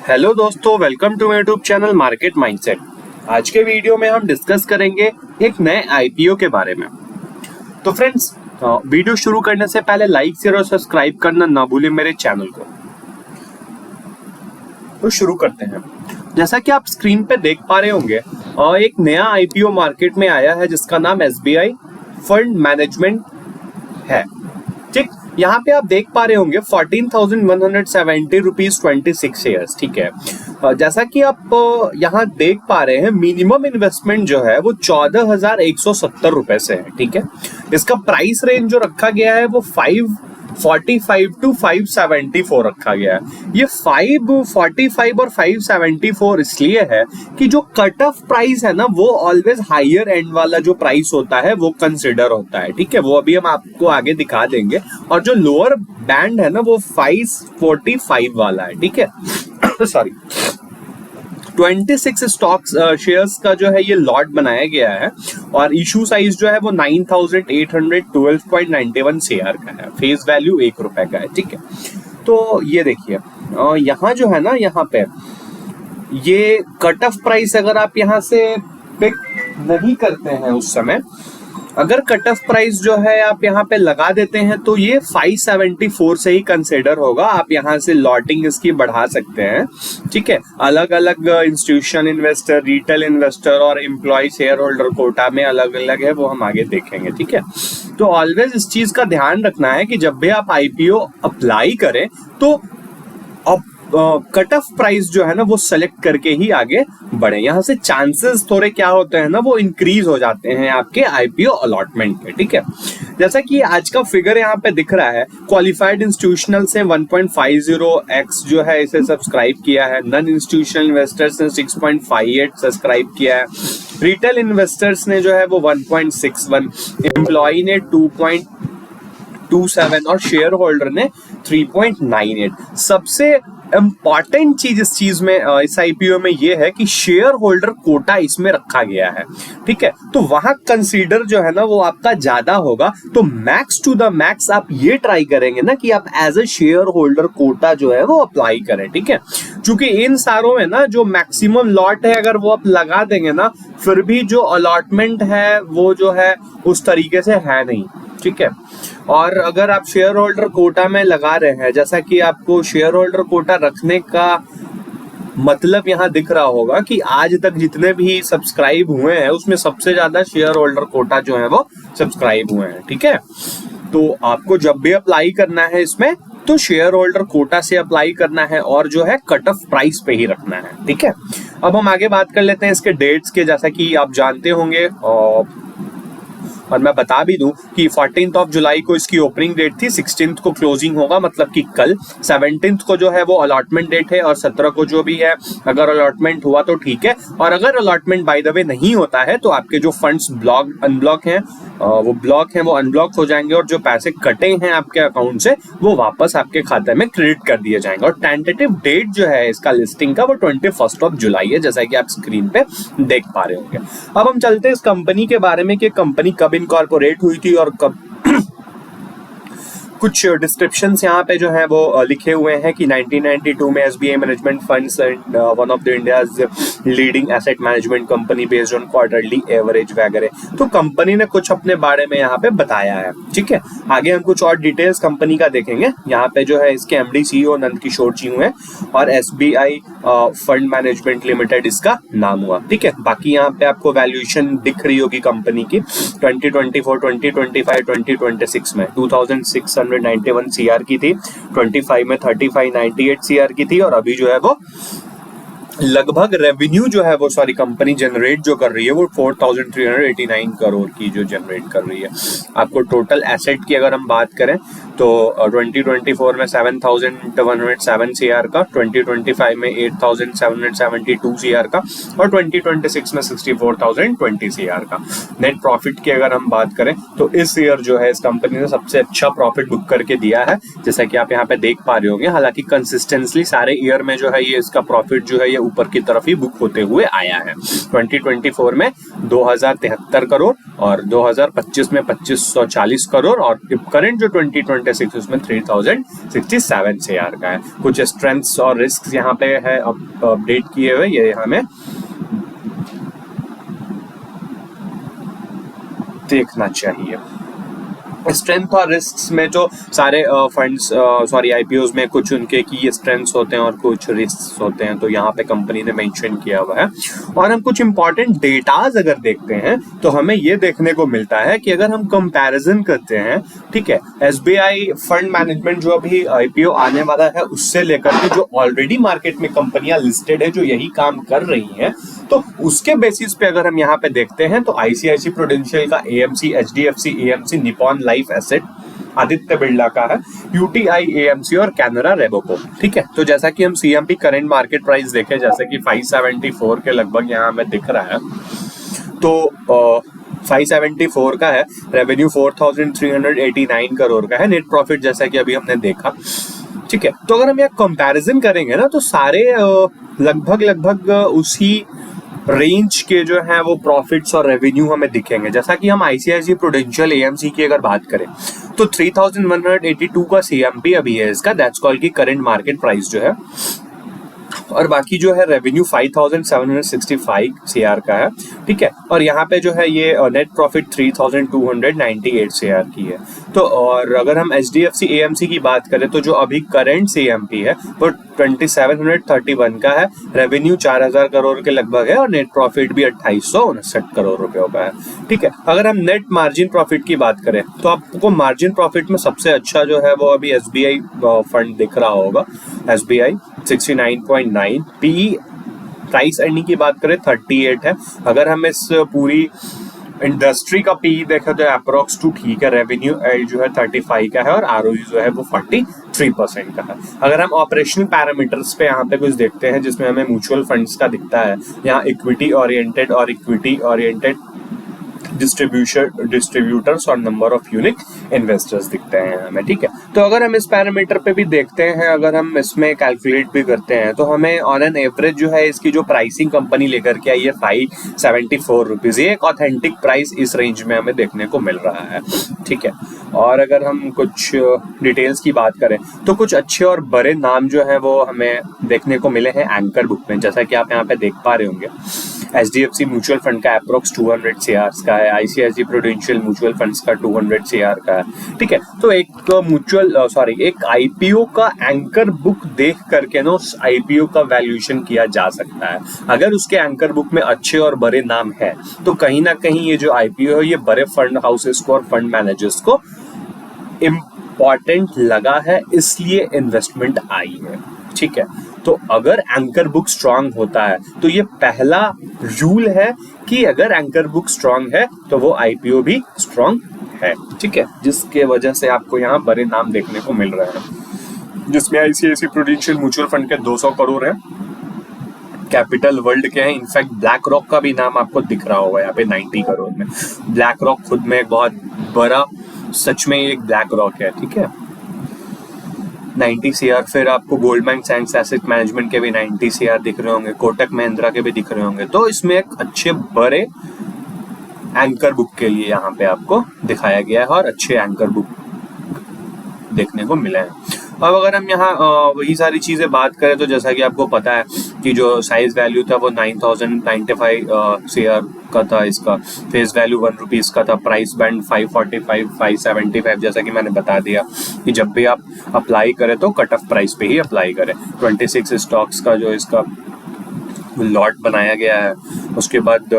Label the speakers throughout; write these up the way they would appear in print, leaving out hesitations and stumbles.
Speaker 1: Hello दोस्तों, welcome to my YouTube channel market mindset. आज के वीडियो में हम डिस्कस करेंगे एक नए आईपीओ के बारे में। तो फ्रेंड्स, वीडियो शुरू करने से पहले लाइक शेयर और सब्सक्राइब करना ना भूलें मेरे चैनल को। तो शुरू करते हैं। जैसा कि आप स्क्रीन पे देख पा रहे होंगे, एक नया आईपीओ मार्केट में आया है जिसका नाम एसबीआई फंड मैनेजमेंट है। ठीक, यहाँ पे आप देख पा रहे होंगे 14,170 रुपीज 26 शेयर्स। ठीक है, जैसा कि आप यहाँ देख पा रहे हैं, मिनिमम इन्वेस्टमेंट जो है वो 14,170 रुपए से है। ठीक है, इसका प्राइस रेंज जो रखा गया है वो 545 टू 574 रखा गया है। ये 545 और 574 इसलिए है कि जो कट ऑफ प्राइस है ना, वो ऑलवेज हायर एंड वाला जो प्राइस होता है वो कंसिडर होता है। ठीक है, वो अभी हम आपको आगे दिखा देंगे। और जो लोअर बैंड है ना, वो 545 वाला है। ठीक है सॉरी, 26 स्टॉक्स शेयर्स का जो है ये लॉट बनाया गया है और इशू साइज जो है वो 9,812.91 शेयर का है। फेस वैल्यू ₹1 का है। ठीक है, तो ये देखिए, यहाँ जो है ना, यहाँ पे ये कट ऑफ प्राइस अगर आप यहाँ से पिक नहीं करते हैं उस समय, अगर कट ऑफ प्राइस जो है आप यहाँ पे लगा देते हैं तो ये 574 से ही कंसिडर होगा। आप यहाँ से लॉटिंग इसकी बढ़ा सकते हैं। ठीक है, अलग अलग इंस्टीट्यूशन इन्वेस्टर, रिटेल इन्वेस्टर और एम्प्लॉय शेयर होल्डर कोटा में अलग अलग है, वो हम आगे देखेंगे। ठीक है, तो ऑलवेज इस चीज का ध्यान रखना है कि जब भी आप आईपीओ अप्लाई करें तो कट ऑफ प्राइस जो है ना वो सेलेक्ट करके ही आगे बढ़े। यहाँ से चांसेस थोड़े क्या होते हैं ना, वो इंक्रीज हो जाते हैं आपके आईपीओ अलॉटमेंट के। ठीक है, जैसा कि आज का फिगर यहाँ पे दिख रहा है, क्वालिफाइड इंस्टीट्यूशनल से 1.50x जो है इसे सब्सक्राइब किया है, नॉन इंस्टीट्यूशनल इन्वेस्टर्स ने 6.58 सब्सक्राइब किया है, रिटेल इन्वेस्टर्स ने जो है वो 1.61, एम्प्लॉय ने 2.27 और शेयर होल्डर ने 3.98। सबसे इंपॉर्टेंट चीज इस चीज में, इस आईपीओ में ये है कि शेयर होल्डर कोटा इसमें रखा गया है। ठीक है, तो वहां कंसीडर जो है ना वो आपका ज्यादा होगा। तो मैक्स टू द मैक्स आप ये ट्राई करेंगे ना कि आप as a share holder quota जो है वो अप्लाई करें। ठीक है, क्योंकि इन सारों में ना जो मैक्सिमम लॉट है अगर वो आप लगा देंगे ना, फिर भी जो अलॉटमेंट है वो जो है उस तरीके से है नहीं। ठीक है, और अगर आप शेयर होल्डर कोटा में लगा रहे हैं, जैसा कि आपको शेयर होल्डर कोटा रखने का मतलब यहाँ दिख रहा होगा कि आज तक जितने भी सब्सक्राइब हुए हैं उसमें सबसे ज्यादा शेयर होल्डर कोटा जो है वो सब्सक्राइब हुए हैं। ठीक है, तो आपको जब भी अप्लाई करना है इसमें तो शेयर होल्डर कोटा से अप्लाई करना है और जो है कट ऑफ प्राइस पे ही रखना है। ठीक है, अब हम आगे बात कर लेते हैं इसके डेट्स के। जैसा कि आप जानते होंगे और मैं बता भी दूं कि 14 जुलाई को इसकी ओपनिंग डेट थी, 16 को क्लोजिंग होगा, मतलब कि कल। 17 को जो है वो अलॉटमेंट डेट है और 17 को जो भी है, अगर अलॉटमेंट हुआ तो ठीक है, और अगर अलॉटमेंट बाय द वे नहीं होता है तो आपके जो फंड्स अनब्लॉक हैं वो अनब्लॉक हो जाएंगे और जो पैसे कटे हैं आपके अकाउंट से वो वापस आपके खाते में क्रेडिट कर दिए जाएंगे। और टेंटेटिव डेट जो है इसका लिस्टिंग का वो 21 जुलाई है, जैसा कि आप स्क्रीन पे देख पा रहे होंगे। अब हम चलते हैं इस कंपनी के बारे में कि कंपनी कब इनकॉर्पोरेट हुई थी और कब। कुछ डिस्क्रिप्शंस यहाँ पे जो है वो लिखे हुए हैं कि 1992 में SBI management funds and one of the India's leading asset management company based on quarterly average वगैरह। तो कंपनी ने कुछ अपने बारे में यहाँ पे बताया है। ठीक है, आगे हम कुछ और डिटेल्स कंपनी का देखेंगे। यहाँ पे जो है इसके एमडी सीईओ नंद किशोर जी हुए और एसबीआई फंड मैनेजमेंट लिमिटेड इसका नाम हुआ। ठीक है, बाकी यहाँ पे आपको वैल्यूएशन दिख रही होगी कंपनी की 2024, 2025, 2026 में 2691 सीआर की थी, 25 में 3598 सीआर की थी, और अभी जो है वो लगभग रेवेन्यू जो है वो कंपनी जनरेट जो कर रही है वो 4389 करोड़ की जो जनरेट कर रही है। आपको टोटल एसेट की अगर हम बात करें तो 2024 में 7107 सीआर का, 2025 में 8772 सीआर का और 2026 में 64020 सीआर का। नेट प्रॉफिट की अगर हम बात करें तो इस ईयर जो है इस कंपनी ने सबसे अच्छा प्रॉफिट बुक करके दिया है, जैसा कि आप यहाँ पे देख पा रहे होंगे। हालांकि कंसिस्टेंटली सारे ईयर में जो है ये इसका प्रॉफिट जो है ये ऊपर की तरफ ही बुक होते हुए आया है। 2024 में 2073 करोड़ और 2025 में 2540 करोड़ और करंट जो 2026 उसमें 3067 शेयर का है। कुछ स्ट्रेंथ्स और रिस्क यहाँ पे है अपडेट किए हुए, ये हमें देखना चाहिए। स्ट्रेंथ और रिस्क में जो सारे फंड्स आईपीओज में कुछ उनके की स्ट्रेंथ्स होते हैं और कुछ रिस्क होते हैं, तो यहाँ पे कंपनी ने मेंशन किया हुआ है। और हम कुछ इंपॉर्टेंट डेटाज अगर देखते हैं तो हमें ये देखने को मिलता है कि अगर हम कंपैरिजन करते हैं, ठीक है, एसबीआई फंड मैनेजमेंट जो अभी आईपीओ आने वाला है उससे लेकर के जो ऑलरेडी मार्केट में कंपनियां लिस्टेड है जो यही काम कर रही हैं, तो उसके बेसिस पे अगर हम यहाँ पे देखते हैं तो आईसीआईसी प्रूडेंशियल का AMC, HDFC AMC, Nippon life asset, Aditya Birla का है, यूटीआई एएमसी और कैनरा रेबोको। ठीक है, तो जैसा कि हम सीएमपी करंट मार्केट प्राइस देखें जैसे कि 574 के लगभग यहाँ हमें दिख रहा है, तो 574 का है, रेवेन्यू 4389 करोड़ का है, नेट प्रॉफिट जैसा कि अभी हमने देखा। ठीक है, तो अगर हम यहाँ कंपैरिजन करेंगे ना तो सारे लगभग उसी रेंज के जो है वो प्रॉफिट्स और रेवेन्यू हमें दिखेंगे। जैसा कि हम आईसीआईसी प्रूडेंशियल एएमसी की अगर बात करें तो 3182 का सीएमपी अभी है इसका, दैट्स कॉल्ड की करंट मार्केट प्राइस जो है, और बाकी जो है रेवेन्यू 5765 सीआर का है। ठीक है, और यहाँ पे जो है ये नेट प्रॉफिट 3298 सीआर की है। तो और अगर हम एचडीएफसी एएमसी की बात करें तो जो अभी करंट सीएमपी है वो 2731 का है, रेवेन्यू 4000 करोड़ के लगभग है और नेट प्रॉफिट भी 2859 करोड़ रुपयों का है। ठीक है, अगर हम नेट मार्जिन प्रॉफिट की बात करें तो आपको मार्जिन प्रॉफिट में सबसे अच्छा जो है वो अभी एसबीआई फंड दिख रहा होगा, एसबीआई 69.9, पी प्राइस अर्निंग की बात करें 38 है। अगर हम इस पूरी इंडस्ट्री का पी देखें तो अप्रोक्स 2 ठीक है, रेवेन्यू जो है 35 का है और आरओई जो है वो 43% का है। अगर हम ऑपरेशनल पैरामीटर्स पे यहाँ पे कुछ देखते हैं जिसमें हमें म्यूचुअल फंड्स का दिखता है, यहाँ इक्विटी ओरिएंटेड और इक्विटी ओरिएंटेड डिस्ट्रीब्यूटर्स और नंबर ऑफ यूनिक इन्वेस्टर्स दिखते हैं हमें। ठीक है, तो अगर हम इस पैरामीटर पे भी देखते हैं, अगर हम इसमें कैलकुलेट भी करते हैं तो हमें ऑन एन एवरेज जो है इसकी जो प्राइसिंग कंपनी लेकर के आई है 574 रुपीज, ये एक ऑथेंटिक प्राइस इस रेंज में हमें देखने को मिल रहा है। ठीक है, और अगर हम कुछ डिटेल्स की बात करें तो कुछ अच्छे और बड़े नाम जो है वो हमें देखने को मिले हैं एंकर बुक में, जैसा कि आप यहाँ पे देख पा रहे होंगे। एचडीएफसी म्यूचुअल फंड का अप्रोक्स 200 सीआर का है, आईसीआईसी प्रूडेंशियल म्यूचुअल फंड्स का 200 सीआर का है। ठीक है, तो एक आईपीओ का एंकर बुक देख करके ना उस आईपीओ का वैल्यूएशन किया जा सकता है। अगर उसके एंकर बुक में अच्छे और बड़े नाम है तो कहीं ना कहीं ये जो आईपीओ है ये बड़े फंड हाउसेस को और फंड मैनेजर्स को इम्पॉर्टेंट लगा है, इसलिए इन्वेस्टमेंट आई है। ठीक है, तो अगर एंकर बुक स्ट्रांग होता है तो ये पहला रूल है कि अगर एंकर बुक स्ट्रांग है तो वो आईपीओ भी स्ट्रांग है। ठीक है, जिसके वजह से आपको यहाँ बड़े नाम देखने को मिल रहे हैं, जिसमें आईसीआईसी प्रूडेंशियल म्यूचुअल फंड के 200 करोड़ है, कैपिटल वर्ल्ड के हैं, इनफैक्ट ब्लैक रॉक का भी नाम आपको दिख रहा होगा यहाँ पे 90 करोड़ में। ब्लैक रॉक खुद में एक बहुत बड़ा, सच में एक ब्लैक रॉक है। ठीक है, 90 सीआर। फिर आपको गोल्डमैन सैक्स एसेट मैनेजमेंट के भी 90 सीआर दिख रहे होंगे, कोटक महिंद्रा के भी दिख रहे होंगे। तो इसमें एक अच्छे बड़े एंकर बुक के लिए यहाँ पे आपको दिखाया गया है और अच्छे एंकर बुक देखने को मिले हैं। अब अगर हम यहाँ वही सारी चीजें बात करें तो जैसा कि आपको पता है कि जो साइज वैल्यू था वो 9095 सीआर का था, इसका फेस वैल्यू 1 रुपीज का था, प्राइस बैंड 545 575, जैसा कि मैंने बता दिया कि जब भी आप अप्लाई करें तो कट ऑफ प्राइस पे ही अप्लाई करें। 26 स्टॉक्स का जो इसका लॉट बनाया गया है, उसके बाद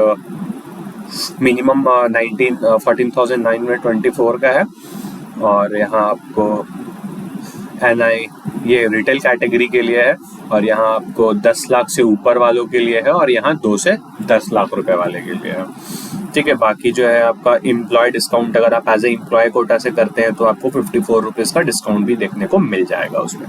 Speaker 1: मिनिमम 14,924 का है, और यहाँ आपको एनआई ये रिटेल कैटेगरी के लिए है, और यहाँ आपको 10 लाख से ऊपर वालों के लिए है, और यहाँ 2 से 10 लाख रुपए वाले के लिए है। ठीक है, बाकी जो है आपका एम्प्लॉय डिस्काउंट, अगर आप एज ए एम्प्लॉय कोटा से करते हैं तो आपको 54 रुपीज का डिस्काउंट भी देखने को मिल जाएगा उसमें।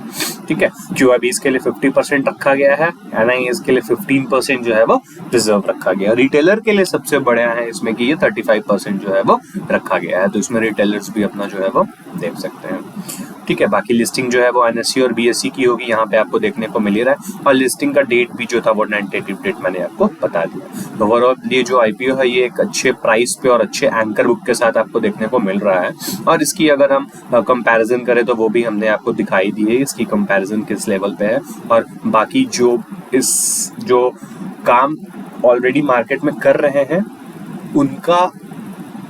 Speaker 1: ठीक है, क्यूआईबीज के लिए 50% रखा गया है, एनआईएस के लिए 15% जो है वो रिजर्व रखा गया है। रिटेलर के लिए सबसे बढ़िया है इसमें कि ये 35% जो है वो रखा गया है, तो इसमें रिटेलर्स भी अपना जो है वो देख सकते हैं। ठीक है। बाकी लिस्टिंग जो है वो NSE और BSE की होगी, यहाँ पे आपको देखने को मिल ही रहा है, और लिस्टिंग का डेट भी जो था वो टेंटेटिव डेट मैंने आपको बता दिया। तो ओवरऑल ये जो IPO है ये एक अच्छे प्राइस पे और अच्छे एंकर बुक के साथ आपको देखने को मिल रहा है, और इसकी अगर हम कंपैरिजन करें तो वो भी हमने आपको दिखाई दी है, इसकी कंपैरिजन किस लेवल पे है, और बाकी जो काम ऑलरेडी मार्केट में कर रहे हैं उनका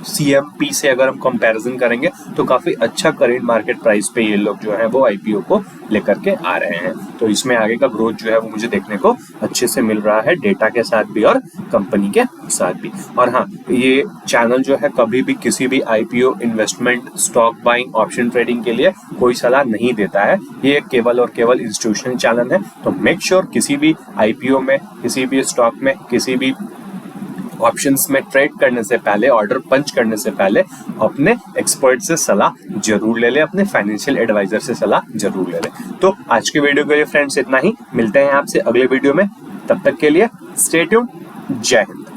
Speaker 1: CMP से अगर हम कंपैरिजन करेंगे तो काफी अच्छा करेंट मार्केट प्राइस पे ये लोग जो है वो IPO को लेकर के आ रहे हैं। तो इसमें आगे का ग्रोथ जो है वो मुझे देखने को अच्छे से मिल रहा है, डेटा के साथ भी और कंपनी के साथ भी। और हाँ, ये चैनल जो है कभी भी किसी भी IPO, investment, stock buying, option trading के लिए कोई सलाह नहीं देता है, ये केवल और केवल इंस्टीट्यूशनल चैनल है। तो मेक श्योर किसी भी IPO में, किसी भी स्टॉक में, किसी भी ऑप्शंस में ट्रेड करने से पहले, ऑर्डर पंच करने से पहले अपने एक्सपर्ट से सलाह जरूर ले ले, अपने फाइनेंशियल एडवाइजर से सलाह जरूर ले ले। तो आज के वीडियो के लिए फ्रेंड्स इतना ही, मिलते हैं आपसे अगले वीडियो में, तब तक के लिए स्टे ट्यून्ड, जय हिंद।